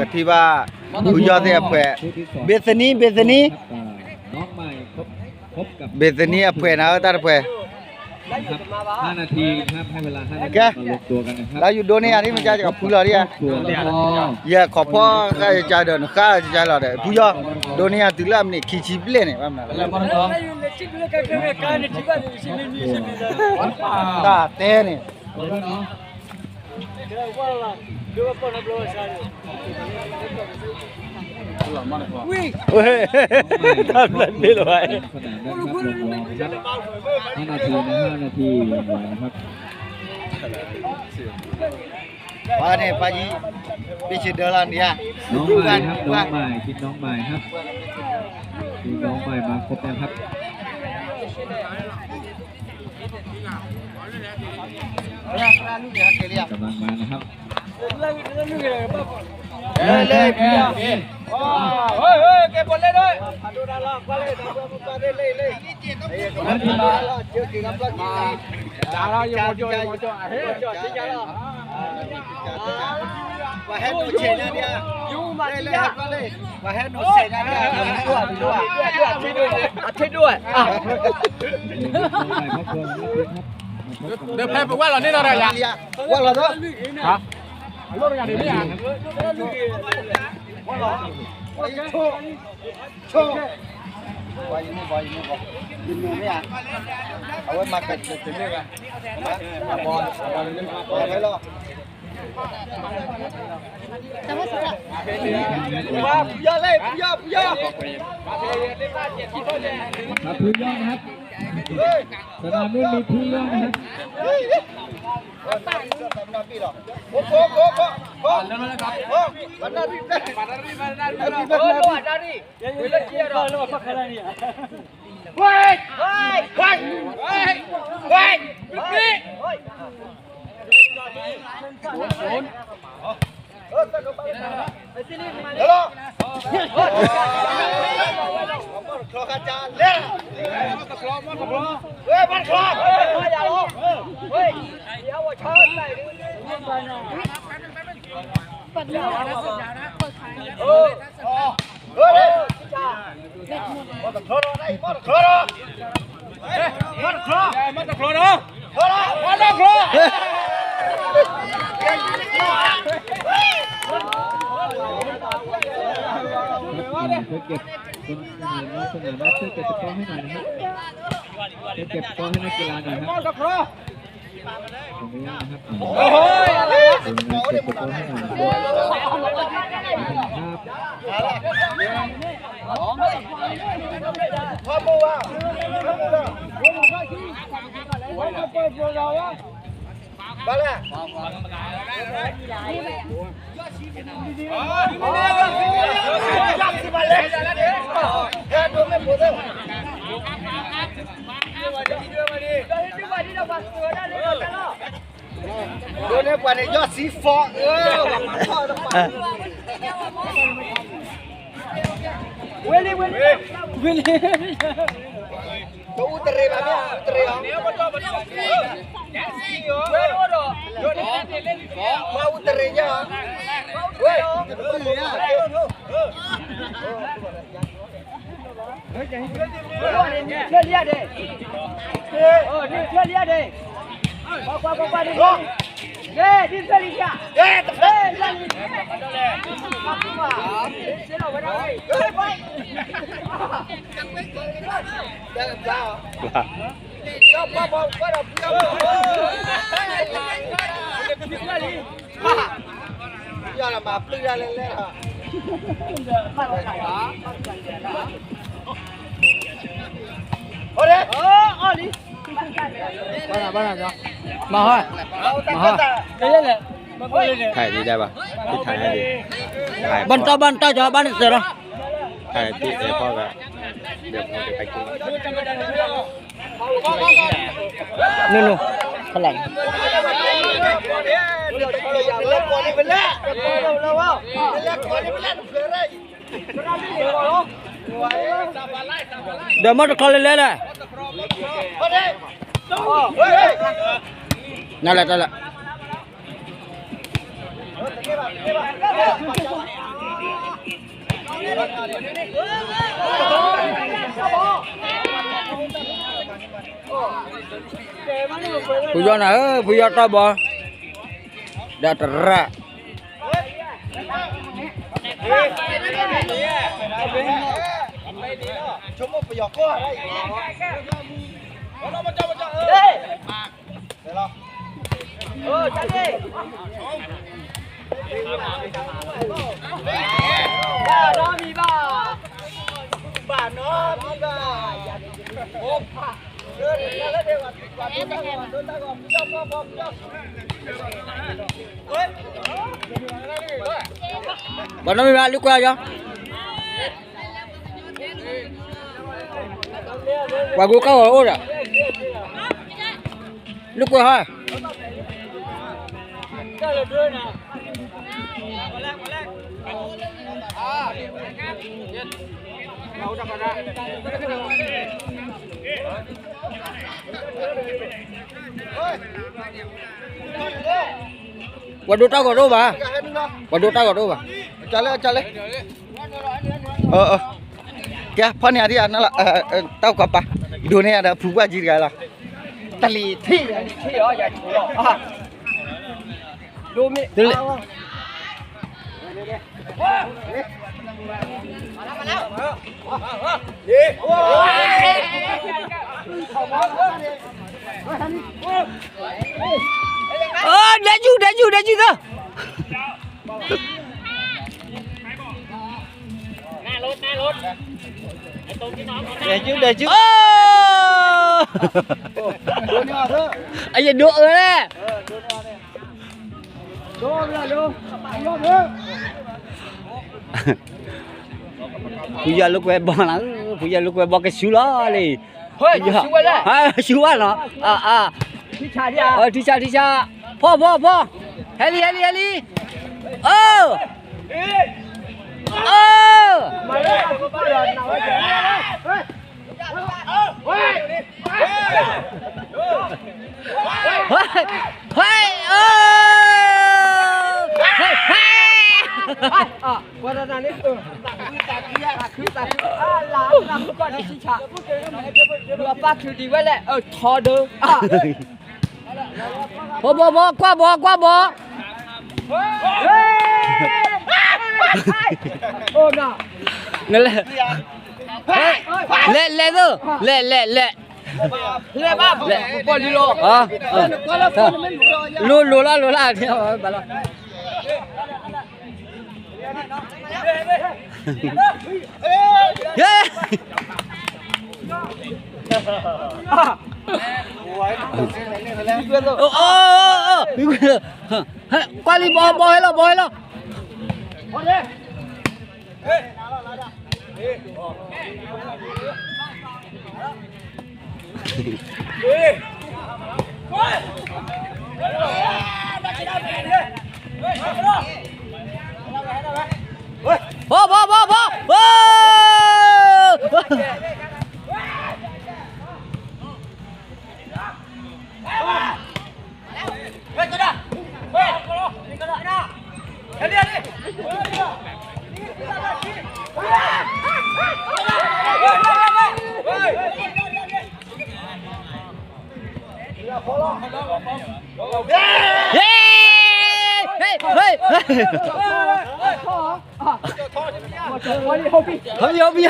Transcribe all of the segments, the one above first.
กที่ว่าผู้ยอดเสียแผลเบสนีน้องใหม่พบกับเบสนีแผลนะตาแผล5 นาทีครับให้เวลา5 นาทีลงตัวกันนะครับเราอยู่โดนี่อันนี้มันจะกับผู้ยอดเนี่ยอย่าขอพ่อก็จะเดินข้าจะรอได้ผู้ยอดโดนี่ตื่นแล้วนี่ขี้ชิบเล่นเนี่ยว่ามันตาเต้เนี่ยวิ่งเฮ้ยทำอะไรไม่รู้ไอ้5 นาทีนะครับว่าเนี่ยป้าจีพี่ชิดเดินเนี่ยน้องใหม่ครับน้องใหม่คิดน้องใหม่ครับคิดน้องใหม่มาครบแล้วครับกำลังมานะครับเลยเฮ้ยเก็บบอลเลยด้วยดูดาราไปเลยเลยเจอกี่กับตัวกี่ดาราอยู่โจเฮ้ยโจจริงจังว่าให้หนูเชนเนี่ยอยู่มาเลยว่าให้หนูเชนเนี่ยด้วยเดี๋ยวแพ้ไปว่าเรานี่เราอะไรอย่างว่าเราเนาะฮะรถอย่างนี้อ่ะโชว์วายนี่ยินดีไหมอ่ะเอาไว้มาเกิดเรื่องอ่ะบอลไปรอว่าเยอะเลยเยอะครับพื้นย่อนะครับสนามนี้มีพื้นย่อนะครับโอ้โหแล้วนะครับมันได้คลอจานเล่มันคลอมันคลออย่าลงเฮ้ยเดี๋ยวว่าเชิญไปปัดเลี้ยวนะเปิดขายเฮ้ยจ้ามันคลอได้มันคลอเก็บคนสนามนักช่วยเก็บตัวให้หน่อยนะครับเก็บตัวให้นักกีฬาหน่อยครับตรงนี้นะครับโอ้ยอะไรเก็บตัวให้หน่อยพ่อบัวมาเลยดูเนี่ยกว่าเนี่ยยอดสีฟอกเวลี่ตัวอุตรีแบบนี้อุตรีมาอุตรีเยอะเว้ยเชื่อเลียดเชื่อเลียดqua đi ghê đi xe đi kìa ghê tập ghê xe đi xe nào phải đâu ghê quay đang làm sao đâu qua bông qua đầu giờ là mà plư ra lên hả ô điบ้านจ้ะมาฮะถ่ายดีได้ป่ะที่ถ่ายให้ดีบ้านเต้าจ้ะบ้านเสร็จแล้วถ่ายที่พ่อก็เดี๋ยวพ่อจะไปกินนู่นเท่าไหร่เดี๋ยวมันจะคลอเล่เลยนั่นแหละ Puyo na, puyo to bo. Dah terak. Cuma peyoko. Oh, jadi. Ba nó mi ba. Ba nó mi ba. Bạn nó đi qua cho. Qua cô câu rồi à? Lúc qua ha. Waduh tao có đâu bà? Waduh tao có đâu bà? Chale. Kya phone ya dia nala tau ka pa. Dunia ada phuwa ji ga la. Tali thi yo ya chu lo. Do mi. Đã chú thôi. Để chứ. Anh nhìn được rồi đấy. Bây giờ lúc về bỏ lắng, bây giờ lúc về bỏ cái xíu đó đi. Thôi, xíu qua đây. À, xíu qua nó. Đi cha. Phô. Heli. Qua bò. Lẹ. Lô la theo bà lo. Qua đi bò hay lo. Bò. Không hiểu bây giờ.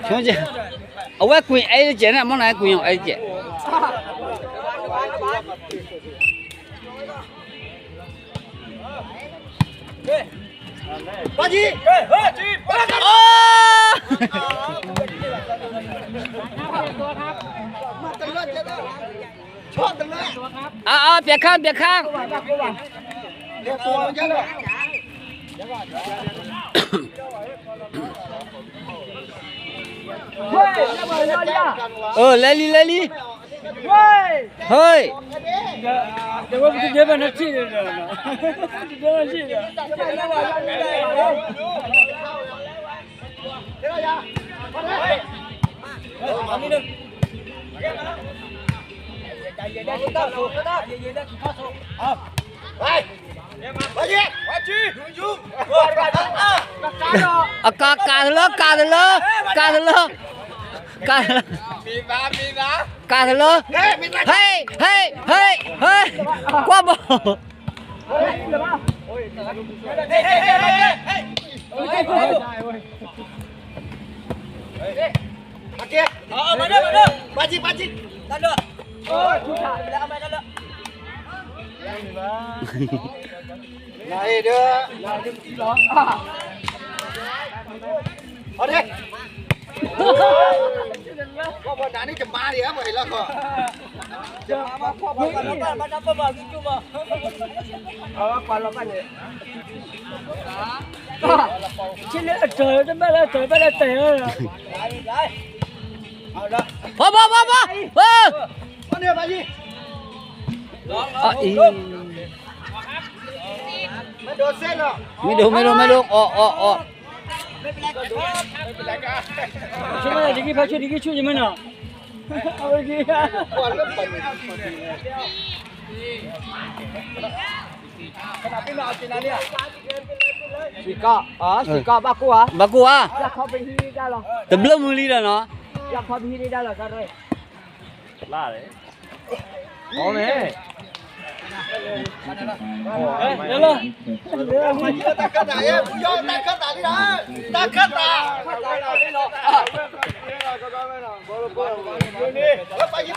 Không chứ. Ở quê quỳ ấy chế này món này quỳ ấy chế. Ba gì?เปียกข้างเลลี่เฮ้ยเดี๋ยวว่าจะเดี๋ยวมันชี้เลยนะเดี๋ยวมันชี้เลย cà thử lơ cà thử lơ cà thử lơ cà thử lơ hey hey hey hey qua bờ này đưa ở đây có bọn đá đi chấm ba đi á vậy là có bơ con đi bà gì mấy đồ sen rồi mấy đồ Cuma dikit pasal dikit cuci mana? Apa lagi? Kenapa nak asyik nani? Sika baku ah. baku ah Yak kau pergi dah lah. belum muli dah no Yak kau pergi dah lah sekarang. Lah le. Có nè. Dah lah. ta cắt lại em vô ta cắt lại đi đó ta cắt lại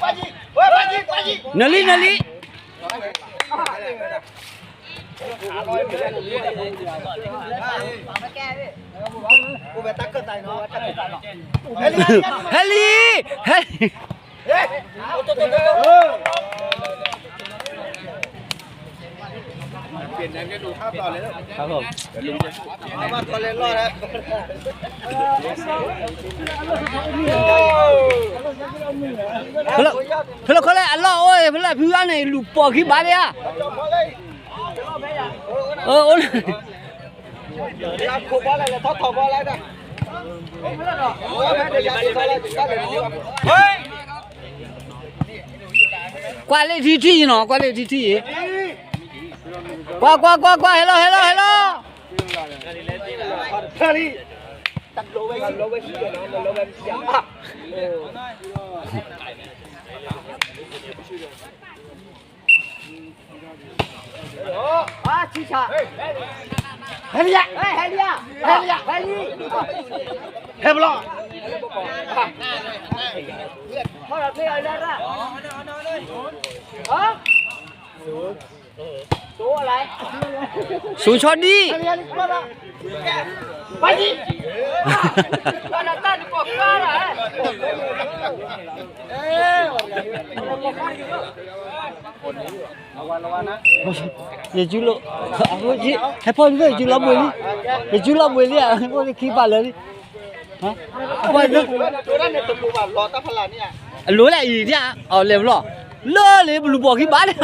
bà gì nali cô bé ta cắt lại nó heli Biển này cái đồ tháp to lên đó.ครับผม mà con lên lo đấy Phê lo khole Allah ơi, phê lo phiu này lù bò khí bá đấy à. Ôn. làm khổ quá lại là thoát thọ qua lại đây Qua lên thi nó, qua lên thi. Qua, hello. đi tắt lỗ bên Chi cha. Heli hem lo Kau nak pergi ada tak? Hah? Số lại. Xuống cho đi. bà gì Kau nak tak buat kau lah. Để chú lộ. Hãy phone với chú lo mùi đi. Để chú lo mùi đi à. Cô khi bà lớn đi. Hả? Quay nước. lo ta phải là nè Lúa lại gì thế à? Lèm lọ. Lơ lấy lù bò khí bá đấy.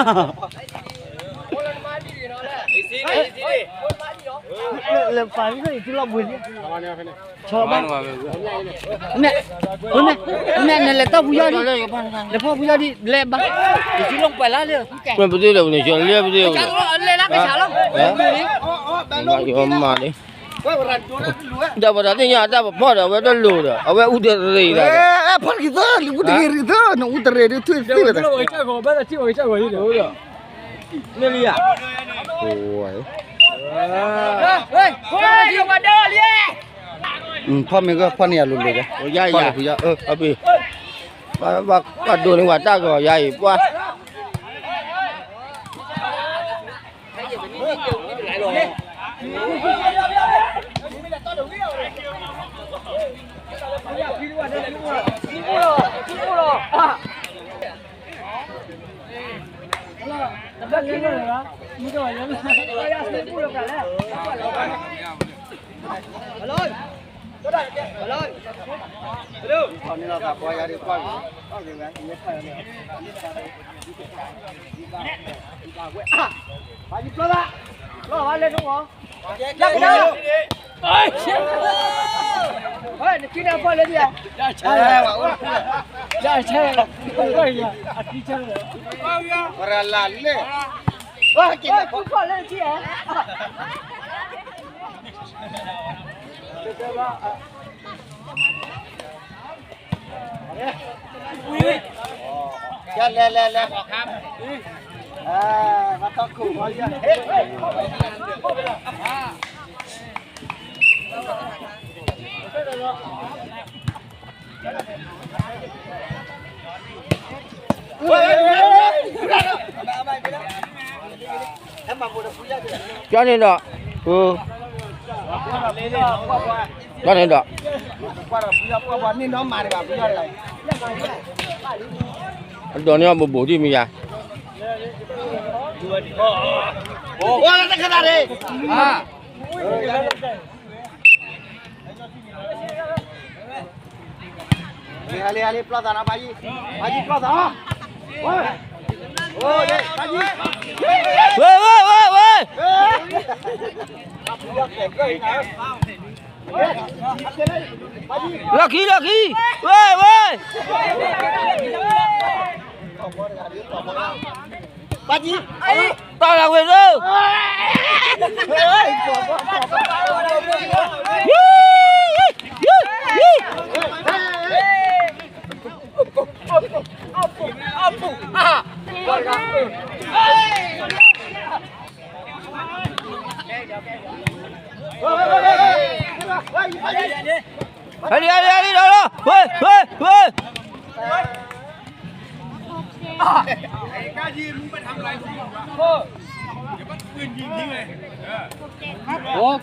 Làm phải cái gì chú lo mùi đi. Cho ba. Nè là tao bây giờ đi. Làพ่อbây giờ đi lèm ba. Để chú lông phải lá đi. Mình bây giờ đâu này chuyện lia bây giờ. Lên lá cái chả lông. Mà đi. Dah pada tanya dah apa dah pada lu dah. Apa udah rei dah. Apa kita udah gitu no udah ready tu tu dah Kalau kita kau pada cik kita kau ini dah. Ni lihat. Ôi. Hei, kau dia pada lihat. พ่อแม่ก็พ่อเนี่ยลุงเลย Ôi dai ya. ผู้ใหญ่Abi. Ba đồ này quả ta có dai quá. Còn là cả quay ra đi quay. Phải giúp nó ra. Nó lên đúng không? Ơi. 今天放了点，哎我下车，哎呀，啊，提车了，我来来嘞我今天不放了钱，来ครับมาต้องขู่เขาเยอะเฮ้ยcho nên đó cho nên đó ว่านี่น้องมาดีกว่าพี่ยอดอะไร ตัวนี้มาบุที่มียา โอ้ยนั่นขนาดนี้Ali plaza na baji plaza oi oi baji ơi là khí ơi baji tao là quyền đâu đi đâu đó ơi Ủa,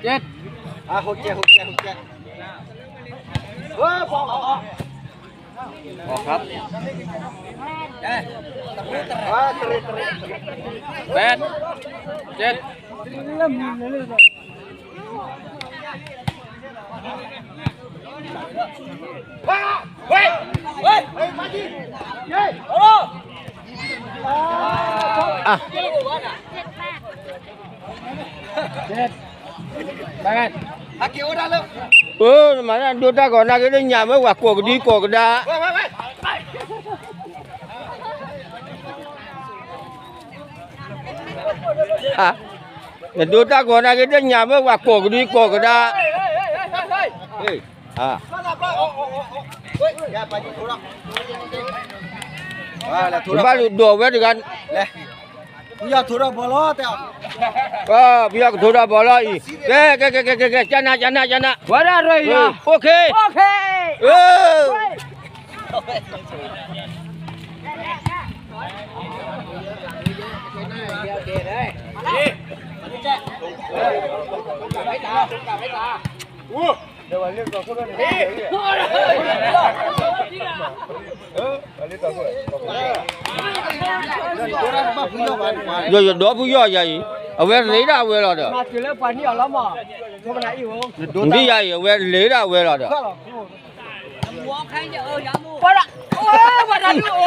chết. Hụt chết. Bỏ khắp. Bét. Chết. À. chết, bét. kêu ra luôn. Mà đưa ta còn ra cái nhà mới quạt cuộc đi cuộc đã. À. Đưa ta còn ra cái nhà mới quạt cuộc đi cuộc đã. À. Ba đùa với được ăn. Bây giờ thủ đô bỏ lo tao. Bây giờ thủ đô bỏ lo. Cái chana. Quá ra rồi à. Ok. Rồi đó bây giờ vậy, ở bên lấy ra về là được. Mà chỉ lấy phần nhiều lắm mà, không phải yêu không? Đi vậy, ở bên lấy ra về là được. Quá đã, quá đã luôn.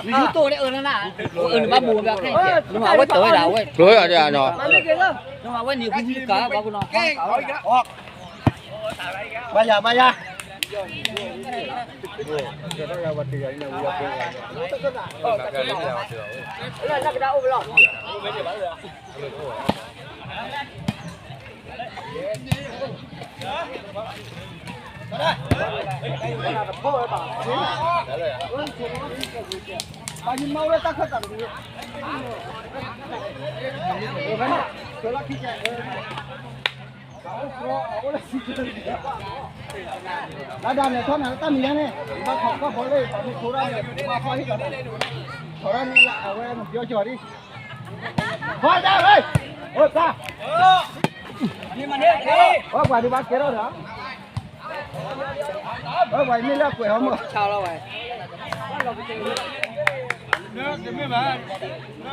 Ví tôi đấy ơn nó ba mùa bạc này nhưng mà quét tới đâu ấy Rồi ở đây nó. nhưng mà quét nhiều khi cả bao nó Bây giờ mau lên tắc hết cả rồi. Đã này thoát nào ta mía này, ba không có phối đây, còn số ra này, ba phối hết cả. Số ra này lại ở đây một chỗ đi. Phối ra đây, ôi ra. nhưng mà đi Ôi quả đi bắt kia đâu nữa. Ôi quả mình là quỷ không mà. sao đâu vậy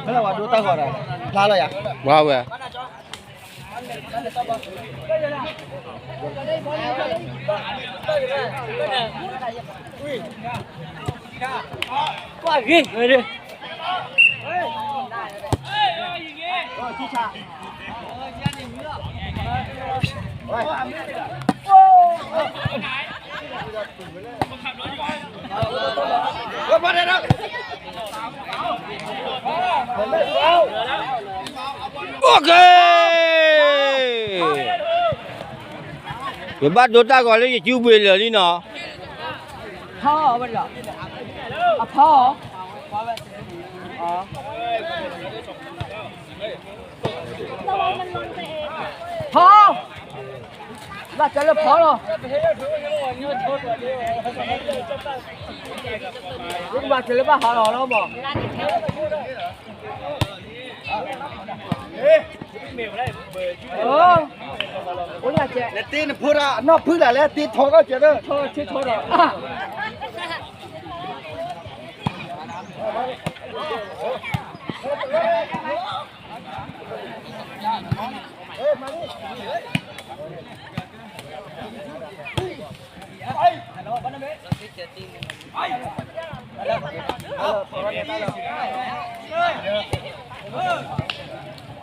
thế là quả đua tay vào rồi, la rồi à? Wow về. quá ghê rồi đi Ok. Cái bắt đốt ta gọi là chú bê lửa đi nó. พ่อมันเหรออ่ะพ่ออ๋อพ่อน่าจะเลิกพ่อหรอลูกมาจะเลิกบ้าหาหรอแล้วบอกโอ้ยเจ๊ แล้วตีนพูดอ่ะนอกพูดอะไรตีทอก็เจอเด้อ โทษชื่อโทษหรอ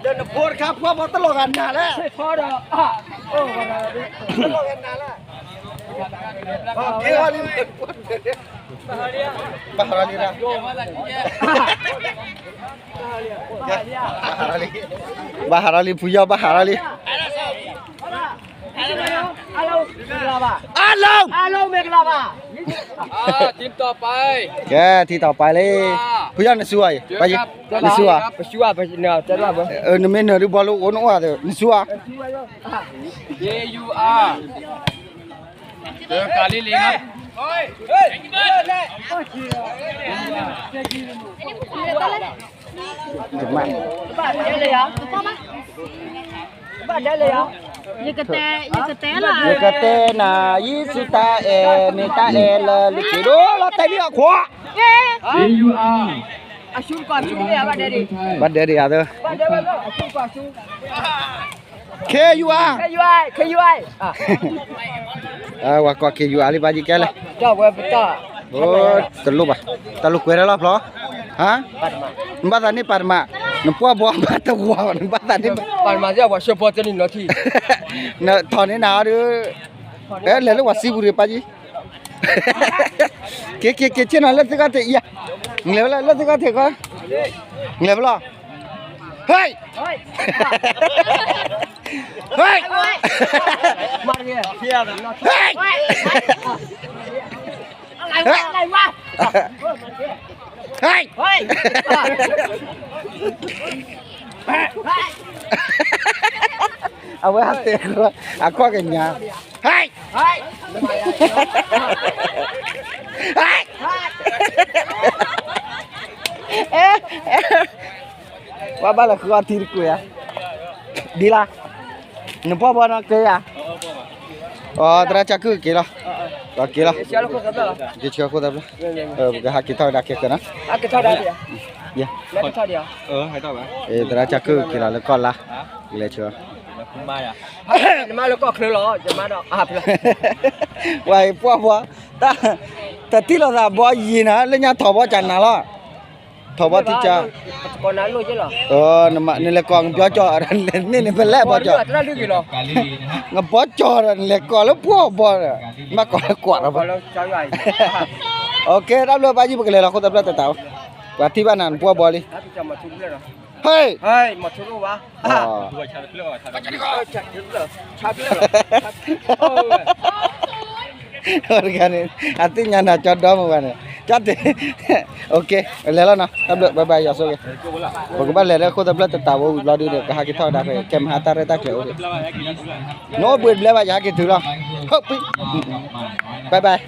เดินพูดครับพวกมันตลกกันนานแล้ว ชื่อโทษหรอโอ้วันนั้น ตลกกันนานแล้วเกี่ยวนี่บาฮาราลีนะบาฮาราลีผู้ยาวบาฮาราลี อาโลเมกลาบะ อาลง อาโลเมกลาบะ ทีมต่อไป แกที่ต่อไปเลยผู้ยาวนี่สวยไปยินี่สวย ไปช่วยไปเนี่ยจะว่าบ่ นี่ไม่เนรบอลโอนว่าเด้อนี่สวย JUR เจอกาลิลีครับ ถึงมัน บ้านได้เลยอ่ะบ้านได้เลยอ่ะ Yukatela. เยกเตนายิสุตาเอเมตาเอลลิกิโดลาไตนี่ขวา JUR อาชุมก่อนชุมเนี่ยบ้านได้ดิ บัดเดียวเด้อ บ้านได้บ้านอาชุมก่อนชุม KUR เคยว่าก็ KUR ลิบาจิแกเลย เจ้าเว็บเจ้า โอ้ตลุกเวรแล้วพลอฮะบัดนี้ปาร์มาน้ำปัวบัวบัดตะวัวบัดนี้ บ้านมาเจ้าว่าเชื่อพอจะนี่นาที นะตอนนี้หนาวดิเลยลูกว่าสิบุรีปาจิเกเชนะเล่นสกัดเตียเงเลสกัดเถอะก็เงเลบล้อเฮ้ย เฮ้ย เฮ้ย มาเนี่ยเที่ยวนะ เฮ้ย อะไรวะ เฮ้ย เฮ้ย เอาไว้หัดเตะก็อาข้อกันยาเฮ้ย เฮ้ย เฮ้ยว่าบ้านเราคือว่าทีร์กูyaดีละหนุ่มพ่อบ้านเราเกย์อะอ๋อตราจักรเกย์ละก็เกย์ละ เชื่อลูกคนละ เกย์เชื่อกูได้ปะบุกหาคิดเท่าดักเกย์กันนะ อ่ะกี่เท่าได้ดิ ya แล้วกี่เท่าเดียว ให้ต่อไป ตราจักรเกย์ละแล้วก็ละเกย์เชื่อ มาอ่ะ มาแล้วก็ครึ่งล้อจะมาดอกอ่ะเพื่อน ไว้พ่อแต่ที่เราบ่ยีนะแล้วเนี่ยถอบ่จันนะล่ะถอบ่ที่จะ ก่อนนั้นรู้ใช่หรอ นี่แหละกองจ่อๆนี่เป็นแลบ่จ่อ จะรู้กี่หรอ งะบ่จ่อนั่นแหละก่อนแล้วพ่อบ่มาก่อนกวาด พอ บ่ แล้วใจใหญ่ โอเครับเลยbaji bakle la khota plata taw wa tiba nan po boli แล้วจะมาชุบเลยหรอ hey เฮ้ยมาชุบรู้วะ ด้วยชาเปลือก ชักชุบเลยชักเลย organi artinya na jodoh mo kan jate okay lela na tablet bye bye ya so ke bagba le le khota plata taw lo di de ka ki thaw da ke kem hata re ta ke o no bue ble ba ya ke thu lo bye bye